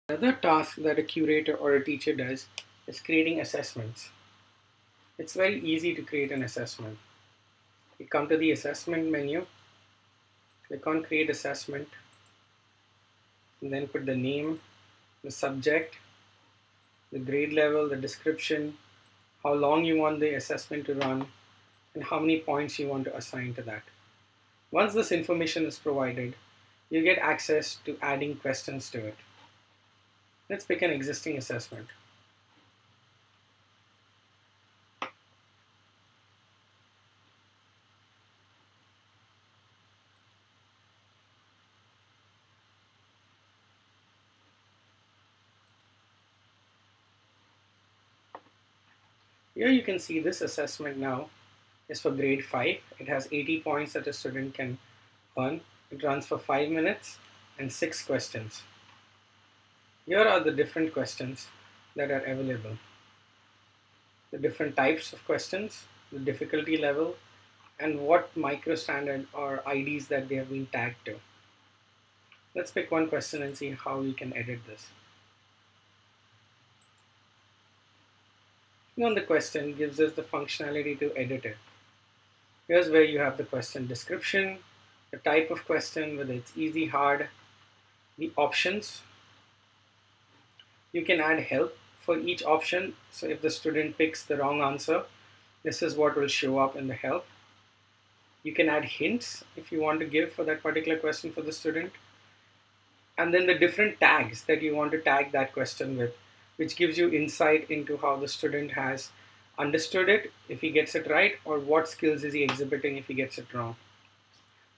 Another task that a curator or a teacher does is creating assessments. It's very easy to create an assessment. You come to the assessment menu, click on create assessment, and then put the name, the subject, the grade level, the description, how long you want the assessment to run, and how many points you want to assign to that. Once this information is provided, you get access to adding questions to it. Let's pick an existing assessment. Here you can see this assessment now is for grade 5. It has 80 points that a student can earn. It runs for 5 minutes and 6 questions. Here are the different questions that are available. The different types of questions, the difficulty level, and what microstandard or IDs that they have been tagged to. Let's pick one question and see how we can edit this. Clicking on the question gives us the functionality to edit it. Here's where you have the question description, the type of question, whether it's easy, hard, the options. You can add help for each option. So if the student picks the wrong answer, this is what will show up in the help. You can add hints if you want to give for that particular question for the student. And then the different tags that you want to tag that question with, which gives you insight into how the student has understood it if he gets it right, or what skills is he exhibiting if he gets it wrong.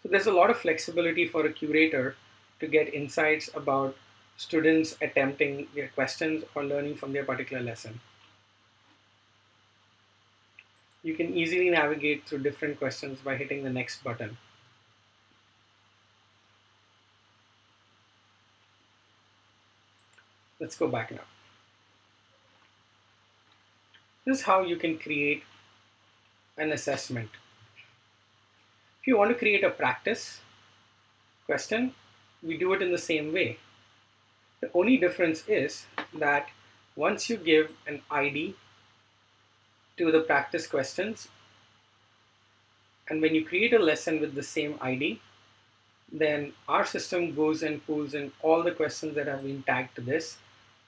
So there's a lot of flexibility for a curator to get insights about students attempting their questions or learning from their particular lesson. You can easily navigate through different questions by hitting the next button. Let's go back now. This is how you can create an assessment. If you want to create a practice question, we do it in the same way. The only difference is that once you give an ID to the practice questions, and when you create a lesson with the same ID, then our system goes and pulls in all the questions that have been tagged to this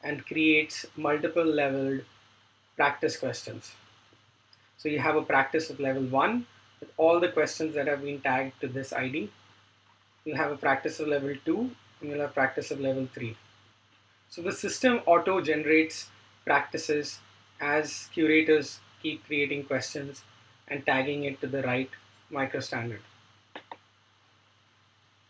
and creates multiple leveled practice questions. So you have a practice of level 1 with all the questions that have been tagged to this ID. You'll have a practice of level 2 and you'll have practice of level 3. So the system auto generates practices as curators keep creating questions and tagging it to the right microstandard.